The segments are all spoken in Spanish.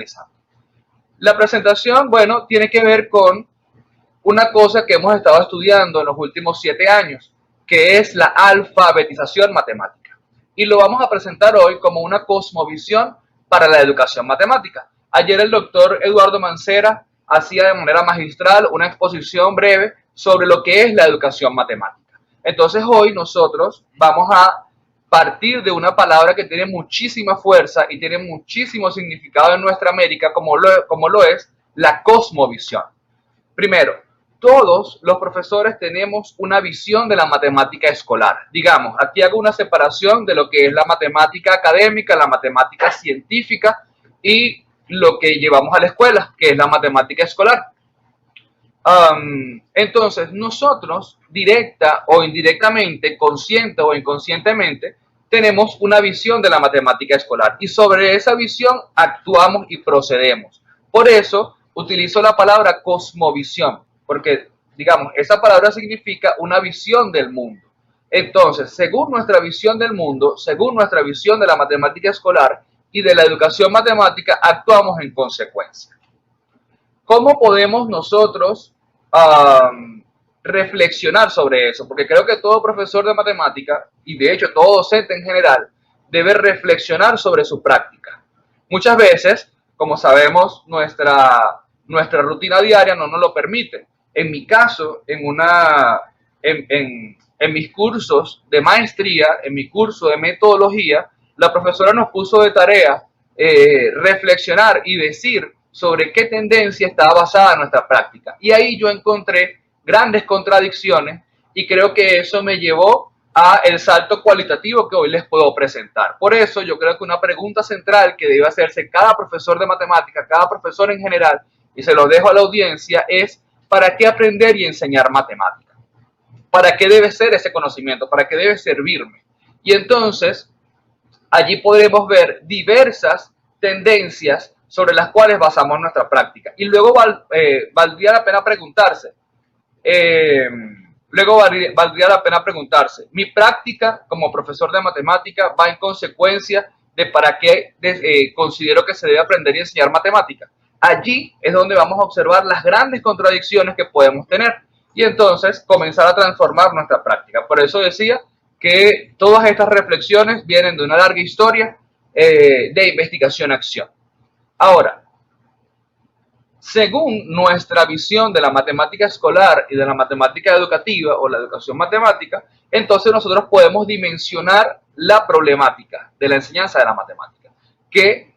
realizando. La presentación, bueno, tiene que ver con una cosa que hemos estado estudiando en los últimos 7 años, que es la alfabetización matemática. Y lo vamos a presentar hoy como una cosmovisión para la educación matemática. Ayer el doctor Eduardo Mancera hacía de manera magistral una exposición breve sobre lo que es la educación matemática. Entonces hoy nosotros vamos a partir de una palabra que tiene muchísima fuerza y tiene muchísimo significado en nuestra América, como lo es la cosmovisión. Primero, todos los profesores tenemos una visión de la matemática escolar. Digamos, aquí hago una separación de lo que es la matemática académica, la matemática científica y lo que llevamos a la escuela, que es la matemática escolar. Entonces, nosotros, directa o indirectamente, consciente o inconscientemente, tenemos una visión de la matemática escolar y sobre esa visión actuamos y procedemos. Por eso, utilizo la palabra cosmovisión, porque, digamos, esa palabra significa una visión del mundo. Entonces, según nuestra visión del mundo, según nuestra visión de la matemática escolar y de la educación matemática, actuamos en consecuencia. ¿Cómo podemos nosotros reflexionar sobre eso? Porque creo que todo profesor de matemática, y de hecho todo docente en general, debe reflexionar sobre su práctica. Muchas veces, como sabemos, nuestra rutina diaria no nos lo permite. En mi caso, en mis cursos de maestría, en mi curso de metodología, la profesora nos puso de tarea reflexionar y decir sobre qué tendencia estaba basada nuestra práctica. Y ahí yo encontré grandes contradicciones y creo que eso me llevó a el salto cualitativo que hoy les puedo presentar. Por eso yo creo que una pregunta central que debe hacerse cada profesor de matemática, cada profesor en general, y se lo dejo a la audiencia, es ¿para qué aprender y enseñar matemática? ¿Para qué debe ser ese conocimiento? ¿Para qué debe servirme? Y entonces allí podremos ver diversas tendencias sobre las cuales basamos nuestra práctica. Y luego valdría la pena preguntarse, ¿mi práctica como profesor de matemática va en consecuencia de para qué considero que se debe aprender y enseñar matemática? Allí es donde vamos a observar las grandes contradicciones que podemos tener y entonces comenzar a transformar nuestra práctica. Por eso decía que todas estas reflexiones vienen de una larga historia de investigación-acción. Ahora, según nuestra visión de la matemática escolar y de la matemática educativa o la educación matemática, entonces nosotros podemos dimensionar la problemática de la enseñanza de la matemática, que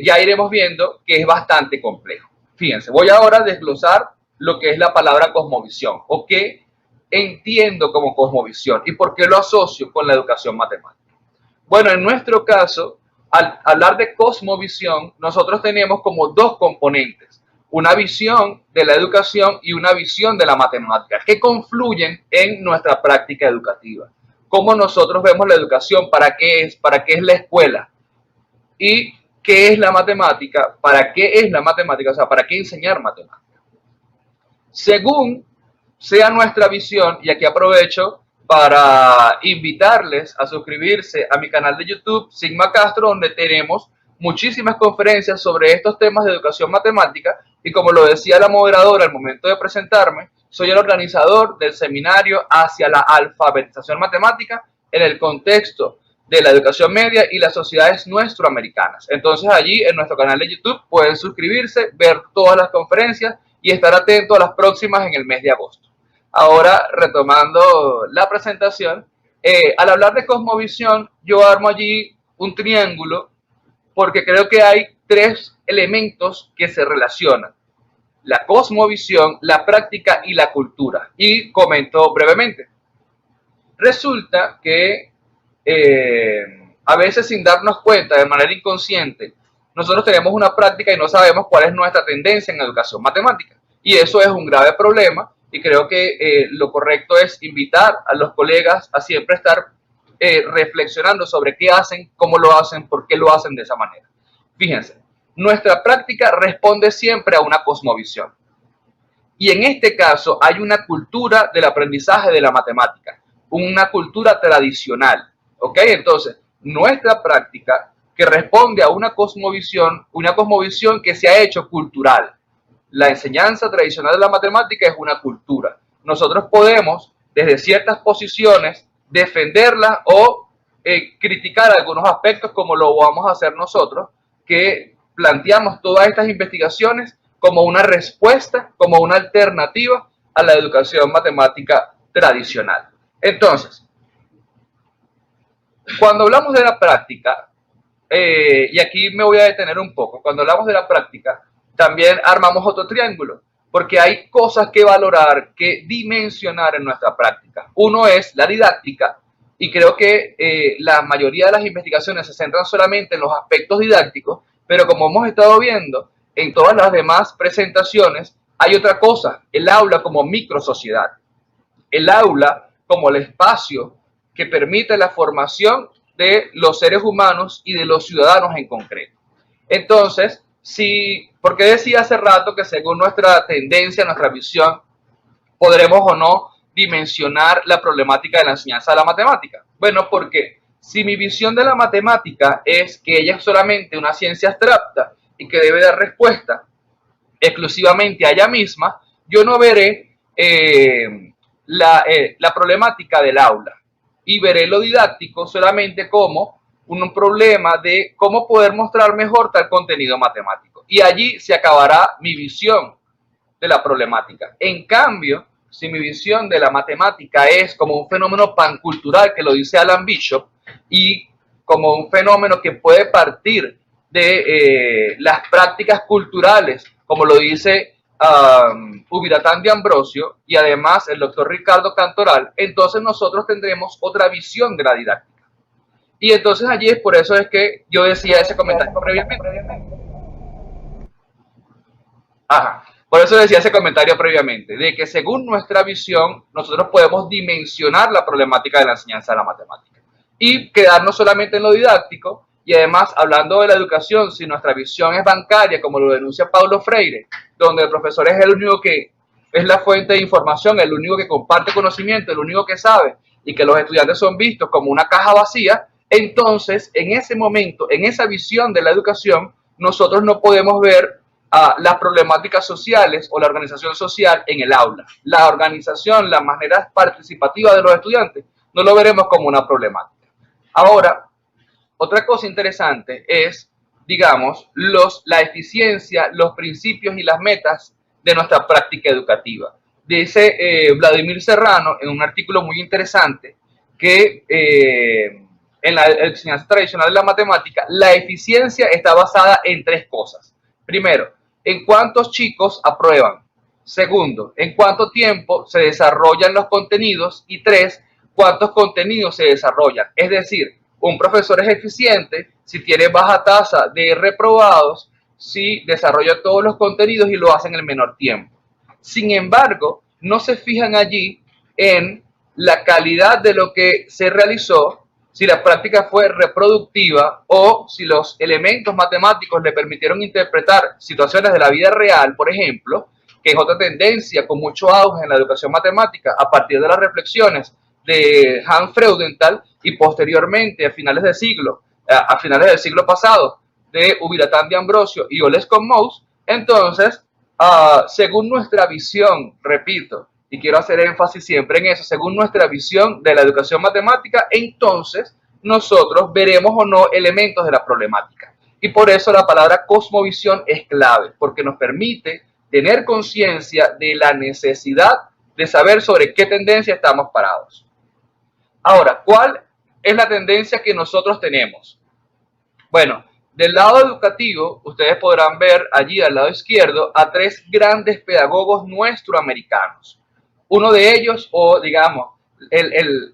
ya iremos viendo que es bastante complejo. Fíjense, voy ahora a desglosar lo que es la palabra cosmovisión o qué entiendo como cosmovisión y por qué lo asocio con la educación matemática. Bueno, en nuestro caso, al hablar de cosmovisión, nosotros tenemos como dos componentes, una visión de la educación y una visión de la matemática, que confluyen en nuestra práctica educativa. Cómo nosotros vemos la educación, para qué es la escuela y qué es la matemática, para qué es la matemática, o sea, para qué enseñar matemática. Según sea nuestra visión, y aquí aprovecho para invitarles a suscribirse a mi canal de YouTube, Sigma Castro, donde tenemos muchísimas conferencias sobre estos temas de educación matemática y como lo decía la moderadora al momento de presentarme, soy el organizador del seminario hacia la alfabetización matemática en el contexto de la educación media y las sociedades nuestroamericanas. Entonces allí en nuestro canal de YouTube pueden suscribirse, ver todas las conferencias y estar atento a las próximas en el mes de agosto. Ahora, retomando la presentación, al hablar de cosmovisión, yo armo allí un triángulo porque creo que hay 3 elementos que se relacionan. La cosmovisión, la práctica y la cultura. Y comento brevemente. Resulta que a veces sin darnos cuenta, de manera inconsciente, nosotros tenemos una práctica y no sabemos cuál es nuestra tendencia en educación matemática. Y eso es un grave problema y creo que lo correcto es invitar a los colegas a siempre estar reflexionando sobre qué hacen, cómo lo hacen, por qué lo hacen de esa manera. Fíjense, nuestra práctica responde siempre a una cosmovisión. Y en este caso hay una cultura del aprendizaje de la matemática, una cultura tradicional. ¿Ok? Entonces, nuestra práctica que responde a una cosmovisión que se ha hecho cultural. La enseñanza tradicional de la matemática es una cultura. Nosotros podemos, desde ciertas posiciones, defenderla o criticar algunos aspectos, como lo vamos a hacer nosotros, que planteamos todas estas investigaciones como una respuesta, como una alternativa a la educación matemática tradicional. Entonces, cuando hablamos de la práctica, y aquí me voy a detener un poco, cuando hablamos de la práctica, también armamos otro triángulo, porque hay cosas que valorar, que dimensionar en nuestra práctica. Uno es la didáctica, y creo que la mayoría de las investigaciones se centran solamente en los aspectos didácticos, pero como hemos estado viendo en todas las demás presentaciones, hay otra cosa, el aula como microsociedad, el aula como el espacio que permite la formación de los seres humanos y de los ciudadanos en concreto. Entonces, porque decía hace rato que según nuestra tendencia, nuestra visión, podremos o no dimensionar la problemática de la enseñanza de la matemática. Bueno, porque si mi visión de la matemática es que ella es solamente una ciencia abstracta y que debe dar respuesta exclusivamente a ella misma, yo no veré la problemática del aula y veré lo didáctico solamente como un problema de cómo poder mostrar mejor tal contenido matemático. Y allí se acabará mi visión de la problemática. En cambio, si mi visión de la matemática es como un fenómeno pancultural, que lo dice Alan Bishop, y como un fenómeno que puede partir de las prácticas culturales, como lo dice Ubiratán de Ambrosio y además el doctor Ricardo Cantoral, entonces nosotros tendremos otra visión de la didáctica. Y entonces allí es por eso es que yo decía ese comentario previamente. Ajá. Por eso decía ese comentario previamente, de que según nuestra visión, nosotros podemos dimensionar la problemática de la enseñanza de la matemática y quedarnos solamente en lo didáctico. Y además, hablando de la educación, si nuestra visión es bancaria, como lo denuncia Paulo Freire, donde el profesor es el único que es la fuente de información, el único que comparte conocimiento, el único que sabe, y que los estudiantes son vistos como una caja vacía, entonces, en ese momento, en esa visión de la educación, nosotros no podemos ver las problemáticas sociales o la organización social en el aula. La organización, la manera participativa de los estudiantes, no lo veremos como una problemática. Ahora, otra cosa interesante es, digamos, la eficiencia, los principios y las metas de nuestra práctica educativa. Dice Vladimir Serrano en un artículo muy interesante que en la enseñanza tradicional de la matemática, la eficiencia está basada en tres cosas. Primero, en cuántos chicos aprueban. Segundo, en cuánto tiempo se desarrollan los contenidos. Y tres, cuántos contenidos se desarrollan. Es decir, un profesor es eficiente si tiene baja tasa de reprobados, si desarrolla todos los contenidos y lo hace en el menor tiempo. Sin embargo, no se fijan allí en la calidad de lo que se realizó, si la práctica fue reproductiva o si los elementos matemáticos le permitieron interpretar situaciones de la vida real, por ejemplo, que es otra tendencia con mucho auge en la educación matemática a partir de las reflexiones de Hans Freudenthal y posteriormente a finales del siglo pasado de Ubiratán de Ambrosio y Oles Conmous. Entonces, según nuestra visión, repito, y quiero hacer énfasis siempre en eso, según nuestra visión de la educación matemática, entonces nosotros veremos o no elementos de la problemática. Y por eso la palabra cosmovisión es clave, porque nos permite tener conciencia de la necesidad de saber sobre qué tendencia estamos parados. Ahora, ¿cuál es la tendencia que nosotros tenemos? Bueno, del lado educativo, ustedes podrán ver allí al lado izquierdo a tres grandes pedagogos nuestroamericanos. Uno de ellos, o digamos,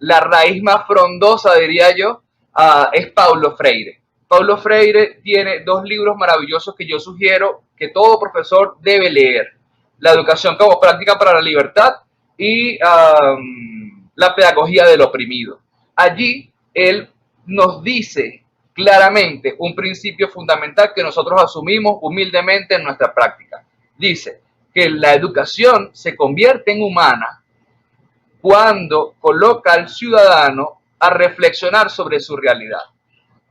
la raíz más frondosa, diría yo, es Paulo Freire. Paulo Freire tiene dos libros maravillosos que yo sugiero que todo profesor debe leer. La educación como práctica para la libertad y la pedagogía del oprimido. Allí él nos dice claramente un principio fundamental que nosotros asumimos humildemente en nuestra práctica. Dice que la educación se convierte en humana cuando coloca al ciudadano a reflexionar sobre su realidad.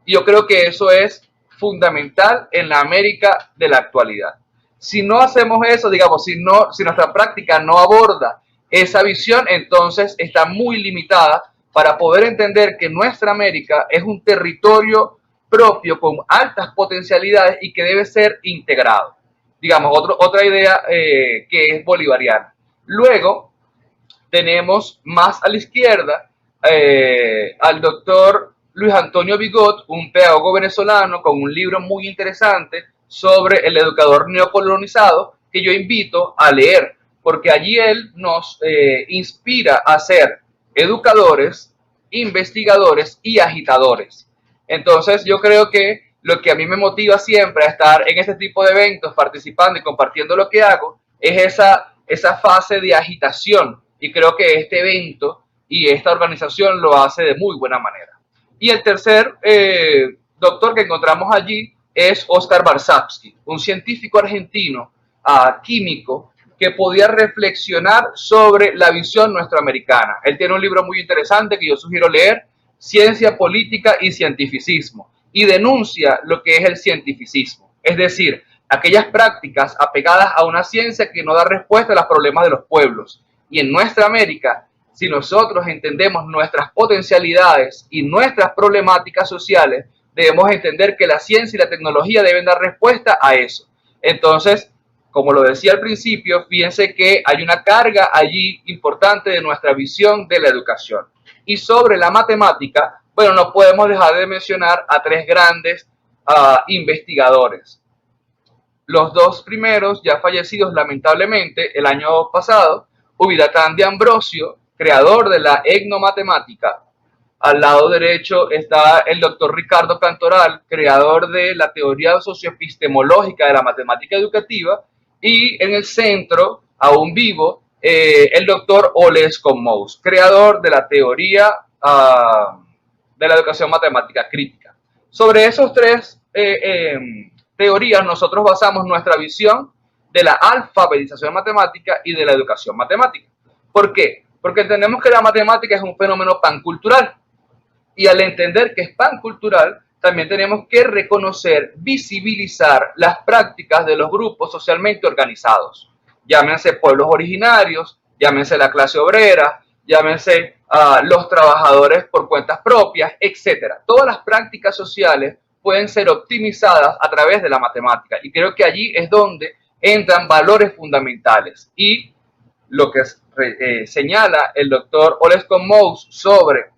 Y yo creo que eso es fundamental en la América de la actualidad. Si no hacemos eso, digamos, si nuestra práctica no aborda esa visión, entonces está muy limitada para poder entender que nuestra América es un territorio propio con altas potencialidades y que debe ser integrado. Digamos, otra idea que es bolivariana. Luego tenemos más a la izquierda al doctor Luis Antonio Bigot, un pedagogo venezolano con un libro muy interesante sobre el educador neocolonizado que yo invito a leer, porque allí él nos inspira a ser educadores, investigadores y agitadores. Entonces yo creo que lo que a mí me motiva siempre a estar en este tipo de eventos, participando y compartiendo lo que hago, es esa fase de agitación. Y creo que este evento y esta organización lo hace de muy buena manera. Y el tercer doctor que encontramos allí es Oscar Barsavsky, un científico argentino, químico, que podía reflexionar sobre la visión nuestroamericana. Él tiene un libro muy interesante que yo sugiero leer, Ciencia, Política y Cientificismo, y denuncia lo que es el cientificismo, es decir, aquellas prácticas apegadas a una ciencia que no da respuesta a los problemas de los pueblos. Y en nuestra América, si nosotros entendemos nuestras potencialidades y nuestras problemáticas sociales, debemos entender que la ciencia y la tecnología deben dar respuesta a eso. Entonces, como lo decía al principio, fíjense que hay una carga allí importante de nuestra visión de la educación. Y sobre la matemática, bueno, no podemos dejar de mencionar a tres grandes investigadores. Los dos primeros, ya fallecidos lamentablemente el año pasado, Ubidatán de Ambrosio, creador de la etnomatemática. Al lado derecho está el doctor Ricardo Cantoral, creador de la teoría socioepistemológica de la matemática educativa. Y en el centro, aún vivo, el doctor Oles Conmous, creador de la teoría de la educación matemática crítica. Sobre esos tres teorías, nosotros basamos nuestra visión de la alfabetización matemática y de la educación matemática. ¿Por qué? Porque entendemos que la matemática es un fenómeno pancultural. Y al entender que es pancultural, también tenemos que reconocer, visibilizar las prácticas de los grupos socialmente organizados. Llámense pueblos originarios, llámense la clase obrera, llámense los trabajadores por cuentas propias, etc. Todas las prácticas sociales pueden ser optimizadas a través de la matemática. Y creo que allí es donde entran valores fundamentales. Y lo que señala el doctor Oles Conmous sobre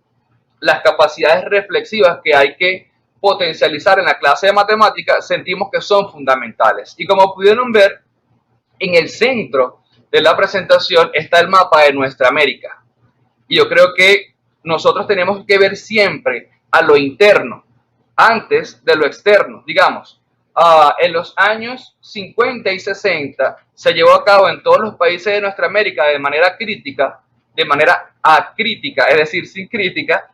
las capacidades reflexivas que hay que potencializar en la clase de matemáticas, sentimos que son fundamentales. Y como pudieron ver, en el centro de la presentación está el mapa de nuestra América. Y yo creo que nosotros tenemos que ver siempre a lo interno, antes de lo externo. Digamos, en los años 50 y 60 se llevó a cabo en todos los países de nuestra América de manera crítica, de manera acrítica, es decir, sin crítica,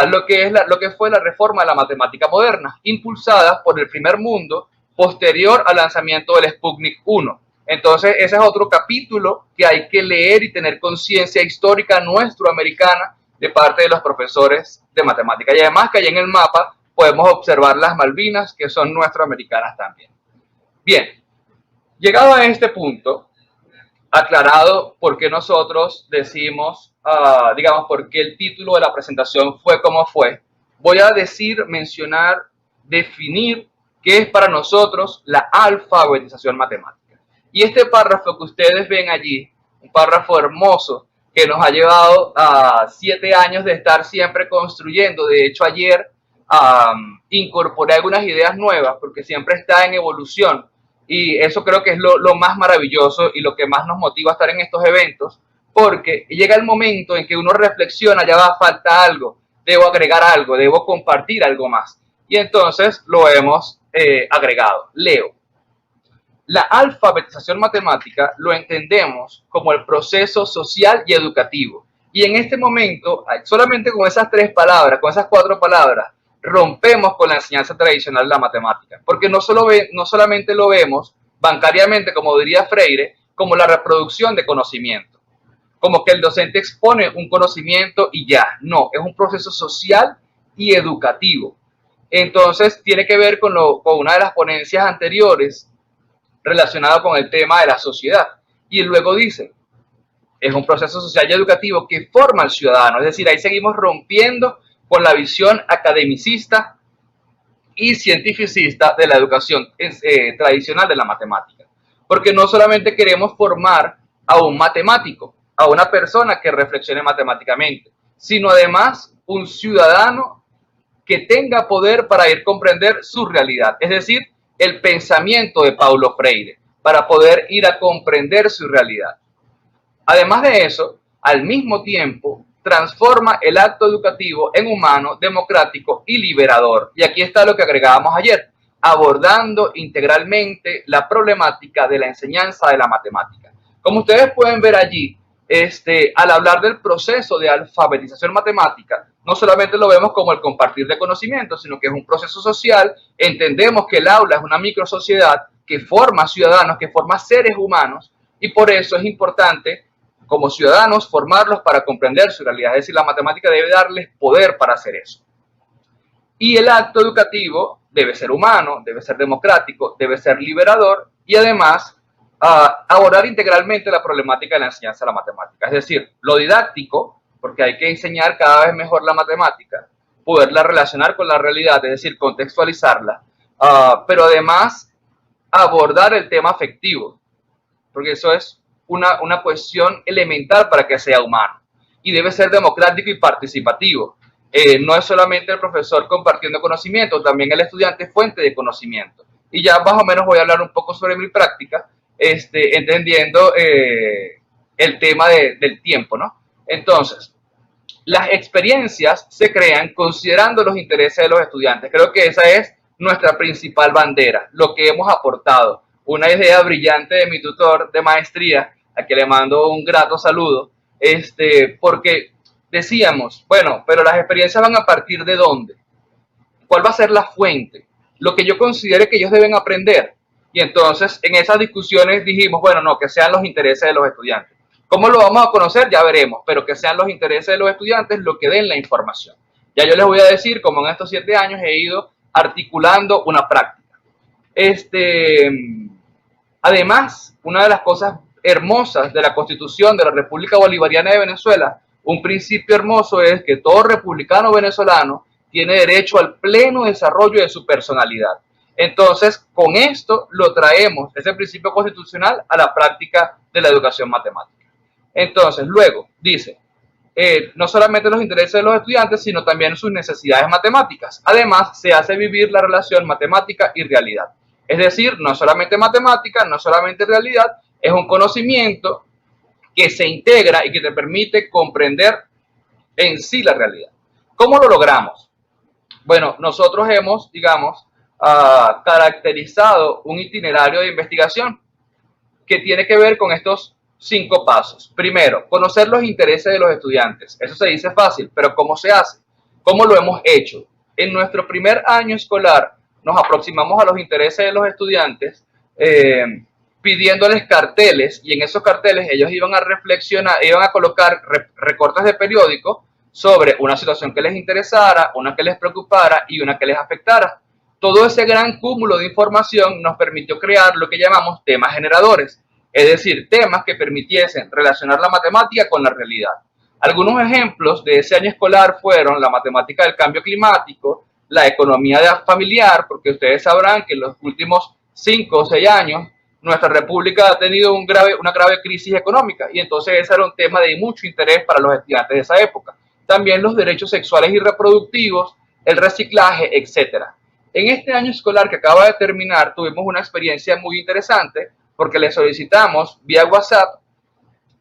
lo que fue la reforma de la matemática moderna, impulsada por el primer mundo posterior al lanzamiento del Sputnik 1. Entonces, ese es otro capítulo que hay que leer y tener conciencia histórica nuestroamericana de parte de los profesores de matemática. Y además que allá en el mapa podemos observar las Malvinas, que son nuestroamericanas también. Bien, llegado a este punto, aclarado por qué nosotros decimos, digamos, por qué el título de la presentación fue como fue, voy a mencionar, definir qué es para nosotros la alfabetización matemática. Y este párrafo que ustedes ven allí, un párrafo hermoso que nos ha llevado a 7 años de estar siempre construyendo. De hecho, ayer incorporé algunas ideas nuevas porque siempre está en evolución. Y eso creo que es lo más maravilloso y lo que más nos motiva a estar en estos eventos, porque llega el momento en que uno reflexiona, ya va, falta algo, debo agregar algo, debo compartir algo más. Y entonces lo hemos agregado. Leo. La alfabetización matemática lo entendemos como el proceso social y educativo. Y en este momento, solamente con esas 3 palabras, con esas 4 palabras, rompemos con la enseñanza tradicional de la matemática. Porque no solamente lo vemos bancariamente, como diría Freire, como la reproducción de conocimiento. Como que el docente expone un conocimiento y ya. No, es un proceso social y educativo. Entonces tiene que ver con una de las ponencias anteriores relacionada con el tema de la sociedad. Y luego dice, es un proceso social y educativo que forma al ciudadano. Es decir, ahí seguimos rompiendo con la visión academicista y cientificista de la educación tradicional de la matemática. Porque no solamente queremos formar a un matemático, a una persona que reflexione matemáticamente, sino además un ciudadano que tenga poder para ir a comprender su realidad. Es decir, el pensamiento de Paulo Freire, para poder ir a comprender su realidad. Además de eso, al mismo tiempo, transforma el acto educativo en humano, democrático y liberador. Y aquí está lo que agregábamos ayer, abordando integralmente la problemática de la enseñanza de la matemática. Como ustedes pueden ver allí, al hablar del proceso de alfabetización matemática, no solamente lo vemos como el compartir de conocimientos, sino que es un proceso social. Entendemos que el aula es una microsociedad que forma ciudadanos, que forma seres humanos, y por eso es importante como ciudadanos formarlos para comprender su realidad. Es decir, la matemática debe darles poder para hacer eso. Y el acto educativo debe ser humano, debe ser democrático, debe ser liberador y además abordar integralmente la problemática de la enseñanza de la matemática. Es decir, lo didáctico, porque hay que enseñar cada vez mejor la matemática, poderla relacionar con la realidad, es decir, contextualizarla, pero además abordar el tema afectivo, porque eso es una cuestión elemental para que sea humano y debe ser democrático y participativo. No es solamente el profesor compartiendo conocimiento, también el estudiante es fuente de conocimiento. Y ya más o menos voy a hablar un poco sobre mi práctica, entendiendo el tema del tiempo, ¿no? Entonces, las experiencias se crean considerando los intereses de los estudiantes. Creo que esa es nuestra principal bandera, lo que hemos aportado. Una idea brillante de mi tutor de maestría, a quien le mando un grato saludo, porque decíamos, bueno, pero las experiencias van a partir de dónde, cuál va a ser la fuente, lo que yo considere que ellos deben aprender. Y entonces en esas discusiones dijimos, bueno, no, que sean los intereses de los estudiantes. ¿Cómo lo vamos a conocer? Ya veremos, pero que sean los intereses de los estudiantes lo que den la información. Ya yo les voy a decir cómo en estos 7 años he ido articulando una práctica. Además, una de las cosas hermosas de la Constitución de la República Bolivariana de Venezuela, un principio hermoso es que todo republicano venezolano tiene derecho al pleno desarrollo de su personalidad. Entonces, con esto lo traemos, ese principio constitucional, a la práctica de la educación matemática. Entonces, luego, dice, no solamente los intereses de los estudiantes, sino también sus necesidades matemáticas. Además, se hace vivir la relación matemática y realidad. Es decir, no solamente matemática, no solamente realidad, es un conocimiento que se integra y que te permite comprender en sí la realidad. ¿Cómo lo logramos? Bueno, nosotros hemos, digamos, caracterizado un itinerario de investigación que tiene que ver con estos 5 pasos. Primero, conocer los intereses de los estudiantes. Eso se dice fácil, pero ¿cómo se hace? ¿Cómo lo hemos hecho? En nuestro primer año escolar nos aproximamos a los intereses de los estudiantes pidiéndoles carteles, y en esos carteles ellos iban a reflexionar, iban a colocar recortes de periódico sobre una situación que les interesara, una que les preocupara y una que les afectara. Todo ese gran cúmulo de información nos permitió crear lo que llamamos temas generadores, es decir, temas que permitiesen relacionar la matemática con la realidad. Algunos ejemplos de ese año escolar fueron la matemática del cambio climático, la economía familiar, porque ustedes sabrán que en los últimos 5 o 6 años nuestra república ha tenido una grave crisis económica, y entonces ese era un tema de mucho interés para los estudiantes de esa época. También los derechos sexuales y reproductivos, el reciclaje, etc. En este año escolar que acaba de terminar tuvimos una experiencia muy interesante porque le solicitamos vía WhatsApp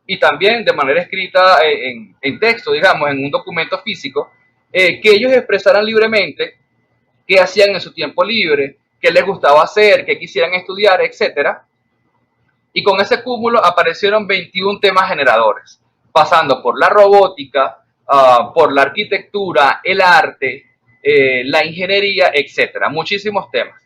y también de manera escrita en texto, digamos, en un documento físico, que ellos expresaran libremente qué hacían en su tiempo libre, qué les gustaba hacer, qué quisieran estudiar, etc. Y con ese cúmulo aparecieron 21 temas generadores, pasando por la robótica, por la arquitectura, el arte, la ingeniería, etc. Muchísimos temas.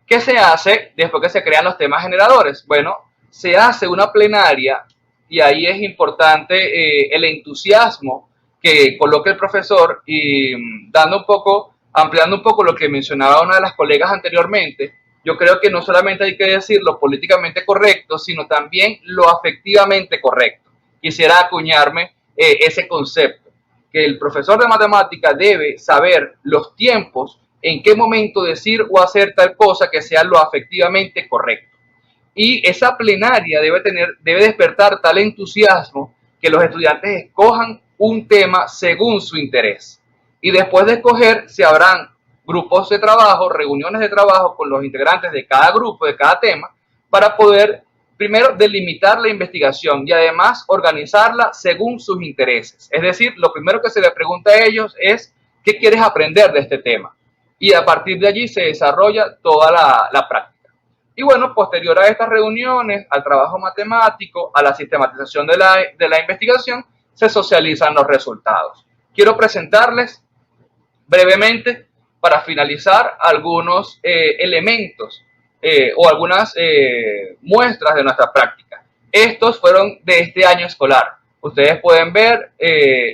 ¿Qué se hace después que se crean los temas generadores? Bueno, se hace una plenaria y ahí es importante el entusiasmo que coloque el profesor y dando un poco ampliando un poco lo que mencionaba una de las colegas anteriormente, yo creo que no solamente hay que decir lo políticamente correcto, sino también lo afectivamente correcto. Quisiera acuñarme ese concepto, que el profesor de matemática debe saber los tiempos, en qué momento decir o hacer tal cosa que sea lo afectivamente correcto. Y esa plenaria debe despertar tal entusiasmo que los estudiantes escojan un tema según su interés. Y después de escoger, se habrán grupos de trabajo, reuniones de trabajo con los integrantes de cada grupo, de cada tema, para poder primero delimitar la investigación y además organizarla según sus intereses. Es decir, lo primero que se les pregunta a ellos es ¿qué quieres aprender de este tema? Y a partir de allí se desarrolla toda la práctica. Y bueno, posterior a estas reuniones, al trabajo matemático, a la sistematización de la investigación, se socializan los resultados. Quiero presentarles brevemente, para finalizar, algunos elementos o algunas muestras de nuestra práctica. Estos fueron de este año escolar. Ustedes pueden ver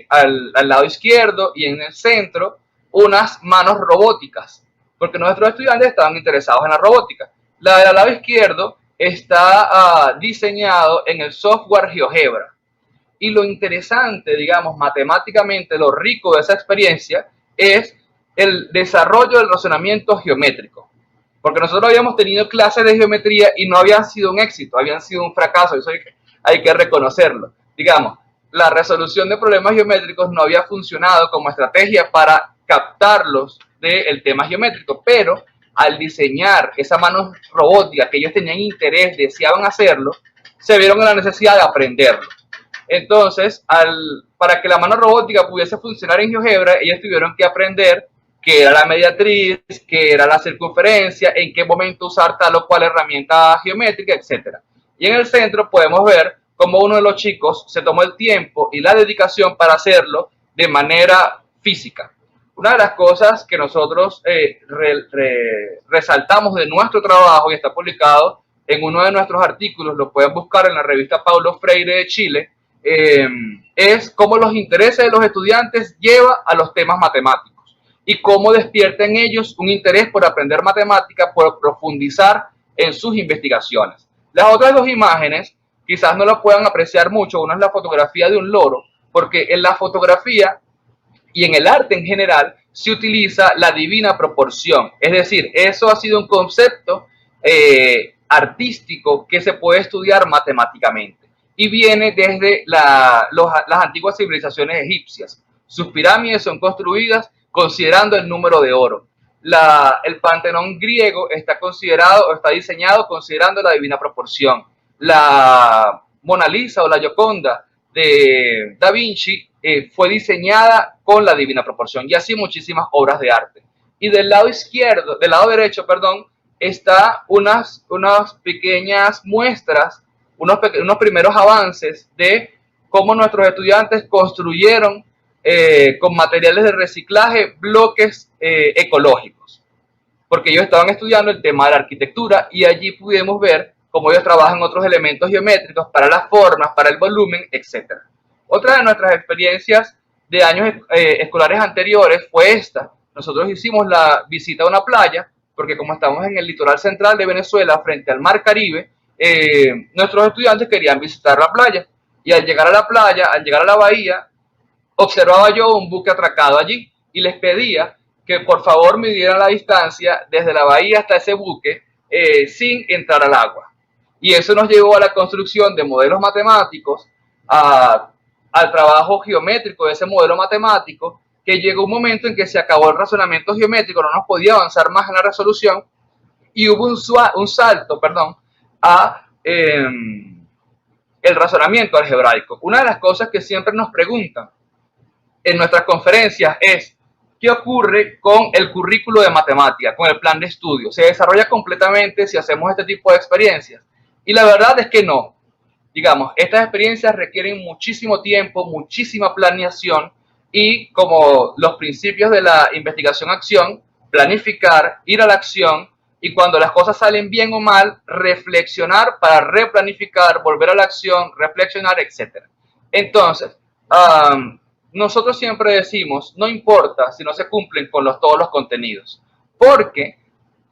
al lado izquierdo y en el centro unas manos robóticas, porque nuestros estudiantes estaban interesados en la robótica. La del lado izquierdo está diseñado en el software GeoGebra. Y lo interesante, digamos, matemáticamente, lo rico de esa experiencia es el desarrollo del razonamiento geométrico. Porque nosotros habíamos tenido clases de geometría y no habían sido un éxito, habían sido un fracaso, eso hay que reconocerlo. Digamos, la resolución de problemas geométricos no había funcionado como estrategia para captarlos del tema geométrico, pero al diseñar esa mano robótica que ellos tenían interés, deseaban hacerlo, se vieron en la necesidad de aprenderlo. Entonces, para que la mano robótica pudiese funcionar en GeoGebra, ellos tuvieron que aprender qué era la mediatriz, qué era la circunferencia, en qué momento usar tal o cual herramienta geométrica, etc. Y en el centro podemos ver cómo uno de los chicos se tomó el tiempo y la dedicación para hacerlo de manera física. Una de las cosas que nosotros resaltamos de nuestro trabajo y está publicado en uno de nuestros artículos, lo pueden buscar en la revista Paulo Freire de Chile, es cómo los intereses de los estudiantes lleva a los temas matemáticos y cómo despierta en ellos un interés por aprender matemática, por profundizar en sus investigaciones. Las otras dos imágenes quizás no lo puedan apreciar mucho. Una es la fotografía de un loro, porque en la fotografía y en el arte en general se utiliza la divina proporción. Es decir, eso ha sido un concepto artístico que se puede estudiar matemáticamente y viene desde las antiguas civilizaciones egipcias. Sus pirámides son construidas considerando el número de oro. El Panteón griego está diseñado considerando la divina proporción. La Mona Lisa o la Gioconda de Da Vinci fue diseñada con la divina proporción, y así muchísimas obras de arte. Y del lado derecho, está unas pequeñas muestras, unos primeros avances de cómo nuestros estudiantes construyeron con materiales de reciclaje bloques ecológicos, porque ellos estaban estudiando el tema de la arquitectura y allí pudimos ver cómo ellos trabajan otros elementos geométricos para las formas, para el volumen, etc. Otra de nuestras experiencias de años escolares anteriores fue esta. Nosotros hicimos la visita a una playa, porque como estamos en el litoral central de Venezuela, frente al mar Caribe, nuestros estudiantes querían visitar la playa. Y al llegar a la playa, al llegar a la bahía, observaba yo un buque atracado allí y les pedía que por favor midieran la distancia desde la bahía hasta ese buque sin entrar al agua. Y eso nos llevó a la construcción de modelos matemáticos, al trabajo geométrico de ese modelo matemático, que llegó un momento en que se acabó el razonamiento geométrico, no nos podía avanzar más en la resolución y hubo un salto a el razonamiento algebraico. Una de las cosas que siempre nos preguntan en nuestras conferencias es ¿qué ocurre con el currículo de matemática, con el plan de estudio? ¿Se desarrolla completamente si hacemos este tipo de experiencias? Y la verdad es que no. Digamos, estas experiencias requieren muchísimo tiempo, muchísima planeación y como los principios de la investigación-acción, planificar, ir a la acción y cuando las cosas salen bien o mal, reflexionar para replanificar, volver a la acción, reflexionar, etc. Entonces, nosotros siempre decimos, no importa si no se cumplen con todos los contenidos, porque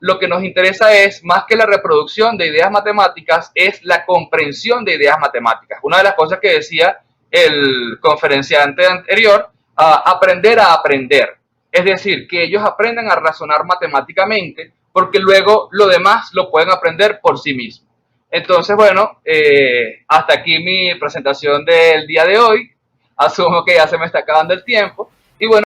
lo que nos interesa es, más que la reproducción de ideas matemáticas, es la comprensión de ideas matemáticas. Una de las cosas que decía el conferenciante anterior, aprender a aprender. Es decir, que ellos aprendan a razonar matemáticamente, porque luego lo demás lo pueden aprender por sí mismos. Entonces, bueno, hasta aquí mi presentación del día de hoy. Asumo que ya se me está acabando el tiempo. Y bueno,